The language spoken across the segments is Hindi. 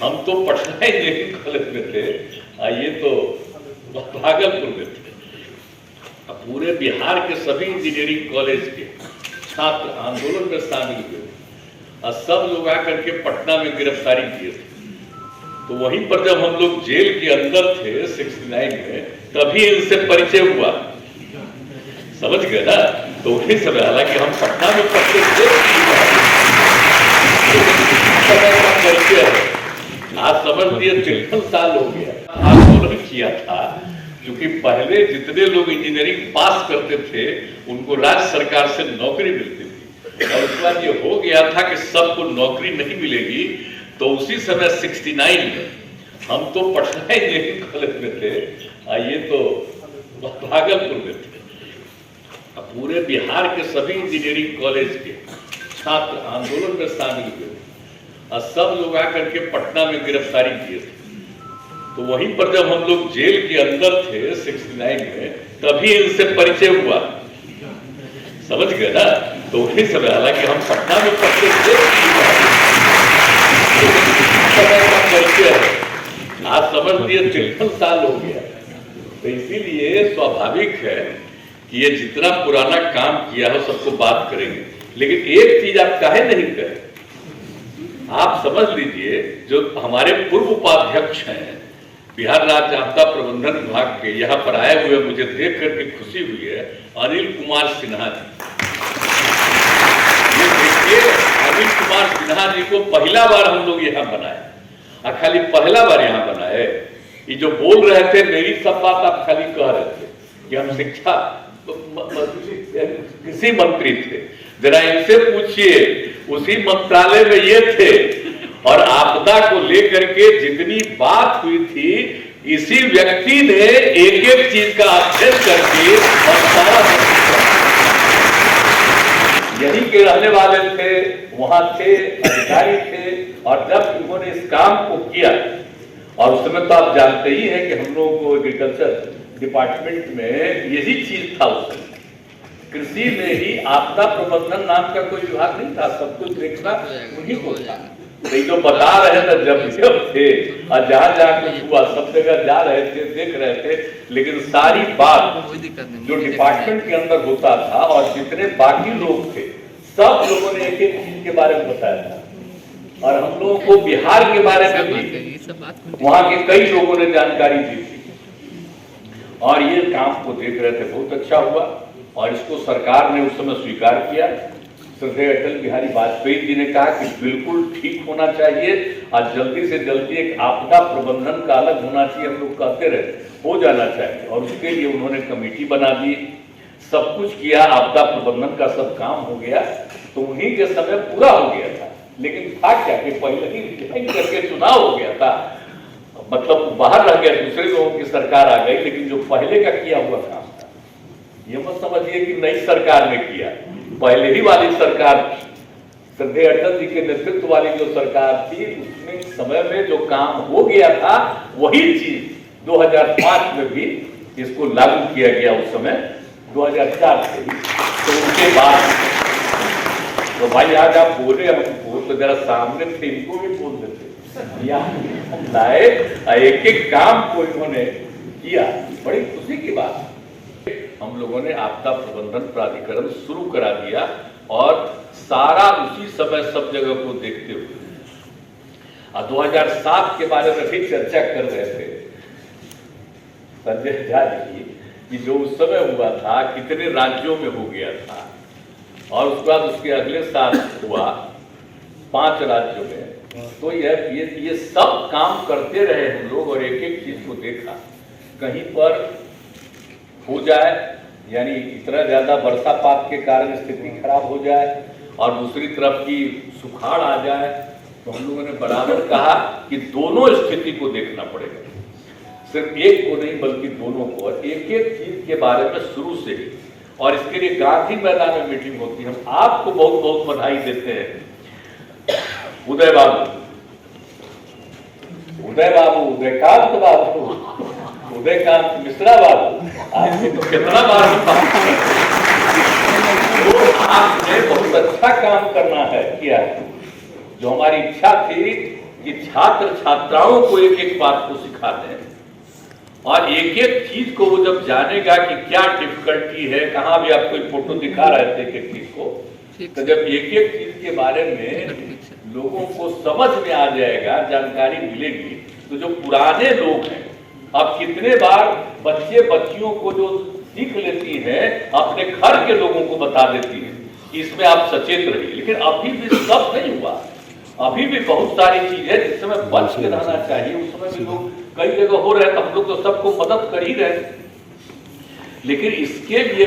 हम तो पटना इंजीनियरिंग कॉलेज में थे, ये तो भागलपुर में थे। पूरे बिहार के सभी इंजीनियरिंग कॉलेज के छात्र आंदोलन में शामिल हुए और सब लोग आकर के पटना में गिरफ्तारी किए थे। तो वहीं पर जब हम लोग जेल के अंदर थे 69 में, तभी इनसे परिचय हुआ, समझ गए ना। तो वही समय, हालांकि हम पटना में पढ़ते थे, परिचय है आज समझ लिए 53 साल हो गया। आंदोलन किया था क्योंकि पहले जितने लोग इंजीनियरिंग पास करते थे उनको राज्य सरकार से नौकरी मिलती थी, और उसके बाद ये हो गया था कि सबको नौकरी नहीं मिलेगी। तो उसी समय 69 में हम तो पटना इंजीनियरिंग कॉलेज में थे, ये तो भागलपुर में थे। पूरे बिहार के सभी इंजीनियरिंग कॉलेज के छात्र आंदोलन में शामिल हुए और सब लोग आकर के पटना में गिरफ्तारी किए थे। तो वहीं पर जब हम लोग जेल के अंदर थे 69 में, तभी इनसे परिचय हुआ, समझ गए ना। तो वही समय, हालांकि हम पटना में पढ़ते थे, परिचय है आज समझ लिए 53 साल हो गया। तो इसीलिए स्वाभाविक है कि ये जितना पुराना काम किया है सबको बात करेंगे, लेकिन एक चीज आप काहे नहीं करें। आप समझ लीजिए, जो हमारे पूर्व उपाध्यक्ष हैं बिहार राज्य आपदा प्रबंधन विभाग के, यहाँ पर आए हुए मुझे देख करके खुशी हुई है, अनिल कुमार सिन्हा जी। ये देखिए, अनिल कुमार सिन्हा जी को पहला बार हम लोग यहाँ बनाए, और खाली पहला बार यहाँ बनाए। ये जो बोल रहे थे, मेरी सब बात आप खाली कह रहे थे कि हम शिक्षा कृषि मंत्री थे, जरा इनसे पूछिए उसी मंत्रालय में ये थे, और आपदा को लेकर के जितनी बात हुई थी, इसी व्यक्ति ने एक एक चीज का अध्ययन करके और सारा, यही के रहने वाले थे, वहां थे, अधिकारी थे। और जब उन्होंने इस काम को किया, और उस समय तो आप जानते ही हैं कि हम लोगों को एग्रीकल्चर डिपार्टमेंट में यही चीज था, उस समय कृषि में ही आपदा प्रबंधन नाम का कोई विभाग नहीं था, सब कुछ देखना उन्हीं को था। तो जो बता रहे थे जब थे, और जहां जहां कुछ हुआ सब जगह जा रहे थे, देख रहे थे, लेकिन सारी बात जो डिपार्टमेंट के अंदर होता था और जितने बाकी लोग थे, सब लोगों ने एक एक चीज के बारे में बताया था। और हम लोगों को बिहार के बारे में भी वहां के कई लोगों ने जानकारी दी थी, और ये काम को देख रहे थे, बहुत अच्छा हुआ। और इसको सरकार ने उस समय स्वीकार किया। श्रद्धेय अटल बिहारी वाजपेयी जी ने कहा कि बिल्कुल ठीक होना चाहिए, और जल्दी से जल्दी एक आपदा प्रबंधन का अलग होना चाहिए, हम लोग कहते रहे, हो जाना चाहिए। और उसके लिए उन्होंने कमेटी बना दी, सब कुछ किया, आपदा प्रबंधन का सब काम हो गया। तो उन्हीं के समय पूरा हो गया था। लेकिन था क्या कि पहले ही रिजाइन करके चुनाव हो गया था, मतलब बाहर रह गया, दूसरे लोगों की सरकार आ गई। लेकिन जो पहले का किया हुआ काम था, ये मत समझिए कि नई सरकार ने किया, पहले ही वाली सरकार, श्रद्धेय अटल जी के नेतृत्व वाली जो सरकार थी, उसमें समय में जो काम हो गया था, वही चीज 2005 में भी इसको लागू किया गया। उस समय 2004 से भी। तो उसके बाद तो भाई आज आप बोले, हमको तो जरा सामने थे, इनको भी बोल देते, लाए एक एक काम को इन्होंने किया, बड़ी खुशी की बात। हम लोगों ने आपदा प्रबंधन प्राधिकरण शुरू करा दिया, और सारा उसी समय सब जगह को देखते हुए। 2007 के बारे में भी चर्चा कर रहे थे संजय झा जी कि जो उस समय हुआ था, कितने राज्यों में हो गया था, और उसके बाद उसके अगले साल हुआ 5 राज्यों में। तो ये सब काम करते रहे हम लोग, और एक एक चीज को देखा। कहीं पर हो जाए, यानी इतना ज्यादा वर्षापात के कारण स्थिति खराब हो जाए, और दूसरी तरफ की सुखाड़ आ जाए, तो हम लोगों ने बराबर कहा कि दोनों स्थिति को देखना पड़ेगा, सिर्फ एक को नहीं बल्कि दोनों को, और एक एक चीज के बारे में शुरू से ही। और इसके लिए गांधी मैदान में मीटिंग होती है। हम आपको बहुत बहुत बधाई देते हैं, उदय बाबू, उदयकांत बाबू, उदयकांत मिश्रा बाबू, आपने तो कितना बार तो आपने बहुत अच्छा काम करना है किया। जो हमारी इच्छा थी कि छात्र छात्राओं को एक एक बात को सिखा दें और एक एक चीज को वो जब जानेगा कि क्या डिफिकल्टी है, कहाँ भी आपको एक फोटो दिखा रहे थे एक एक चीज को, तो जब एक एक चीज के बारे में लोगों को समझ में आ जाएगा, जानकारी मिलेगी, तो जो पुराने लोग हैं, अब कितने बार बच्चे बच्चियों को जो सीख लेती हैं अपने घर के लोगों को बता देती हैं कि इसमें आप सचेत रहिए, लेकिन अभी भी सब नहीं हुआ। अभी भी बहुत सारी चीजें जिस समय बच के रहना चाहिए, उस समय भी लोग कई जगह हो रहे हैं, तो हम लोग तो सबको मदद कर ही रहे, लेकिन इसके लिए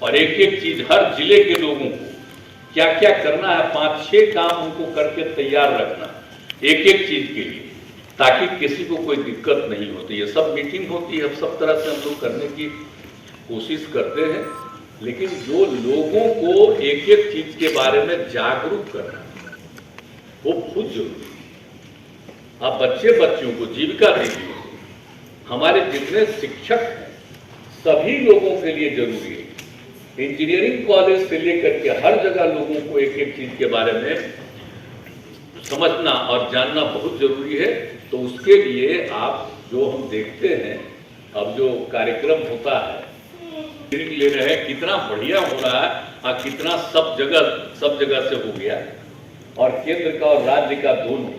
और एक एक चीज हर जिले के लोगों को क्या क्या करना है, 5-6 काम उनको करके तैयार रखना एक एक चीज के लिए, ताकि किसी को कोई दिक्कत नहीं होती। ये सब मीटिंग होती है, सब तरह से हम लोग करने की कोशिश करते हैं, लेकिन जो लोगों को एक एक चीज के बारे में जागरूक करना वो बहुत जरूरी है। आप बच्चे बच्चियों को जीविका दीजिए, हमारे जितने शिक्षक हैं सभी लोगों के लिए जरूरी है। इंजीनियरिंग कॉलेज से लेकर के हर जगह लोगों को एक एक चीज के बारे में समझना और जानना बहुत जरूरी है। तो उसके लिए आप जो हम देखते हैं अब जो कार्यक्रम होता है ले रहे हैं, कितना बढ़िया हो रहा है और कितना सब जगह से हो गया, और केंद्र का और राज्य का दोनों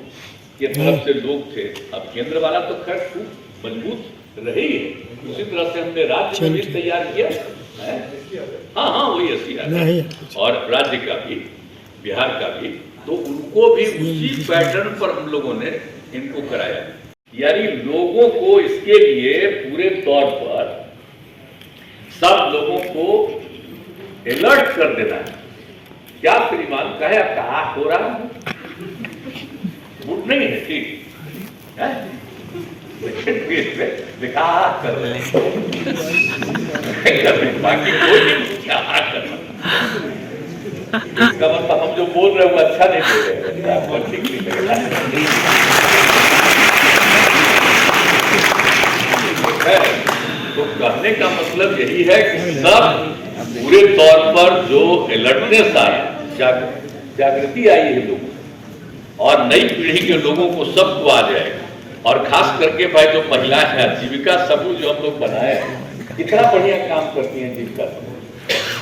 के तरफ से लोग थे। अब केंद्र वाला तो खैर खूब मजबूत रहे ही है, उसी तरह से हमने राज्य में भी तैयार किया है। हाँ वही SCR और राज्य का भी, बिहार का भी, तो उनको भी उसी पैटर्न पर हम लोगों ने इनको कराया। यानी लोगों को इसके लिए पूरे तौर पर सब लोगों को अलर्ट कर देना है। क्या श्रीमान कहे कहा हो रहा है, गुड नहीं है, ठीक है, दिखा कर रहे हैं, बाकी कोई नहीं क्या करना। इसका मतलब हम जो बोल रहे हैं वो अच्छा नहीं बोल रहे हैं, आपको ठीक नहीं लग रहा है। तो कहने का मतलब यही है कि सब पूरे तौर पर जो अलर्टनेस आई, जागृति आई है लोगों और नई पीढ़ी के लोगों को सबको आ जाएगा। और खास करके भाई जो महिलाएं हैं, जीविका समूह जो हम लोग बनाए हैं, कितना बढ़िया काम करती हैं जीविका समूह,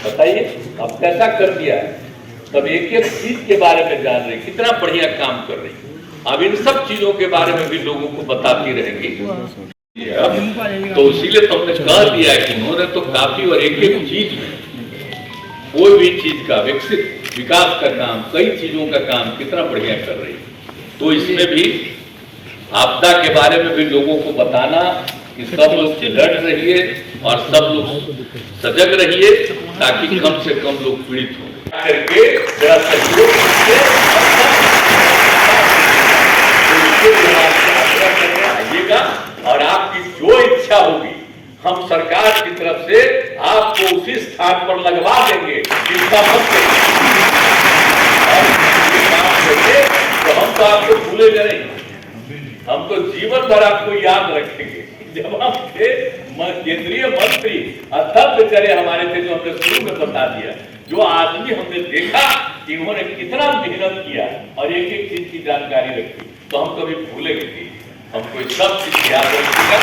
बताइए अब कैसा कर दिया है। तब एक एक चीज के बारे में जान रहे, कितना बढ़िया काम कर रही है। अब इन सब चीजों के बारे में भी लोगों को बताती रहेंगी। तो इसीलिए तो हमने कह दिया कि उन्होंने तो काफी, और एक एक चीज में कोई भी चीज का विकास का काम, कई चीजों का काम कितना बढ़िया कर रही है। तो इसमें भी आपदा के बारे में भी लोगों को बताना कि सब लोग अलर्ट रहिए और सब लोग सजग रहिए, ताकि कम से कम लोग पीड़ित हो करके जरा सहयोग करने आइएगा। और आपकी जो इच्छा होगी हम सरकार की तरफ से आपको उसी स्थान पर लगवा देंगे, चिंता मत करिए। तो हम तो आपको भूलेंगे नहीं, हम तो जीवन भर आपको याद रखेंगे। जब हम थे केंद्रीय मंत्री अध्यक्ष करे हमारे थे, जो हमने शुरू में बता दिया, जो आदमी हमने देखा कि उन्होंने कितना मेहनत किया और एक एक चीज की जानकारी रखी, तो हम कभी भूलेंगे नहीं। हमको सब चीज याद रखिएगा।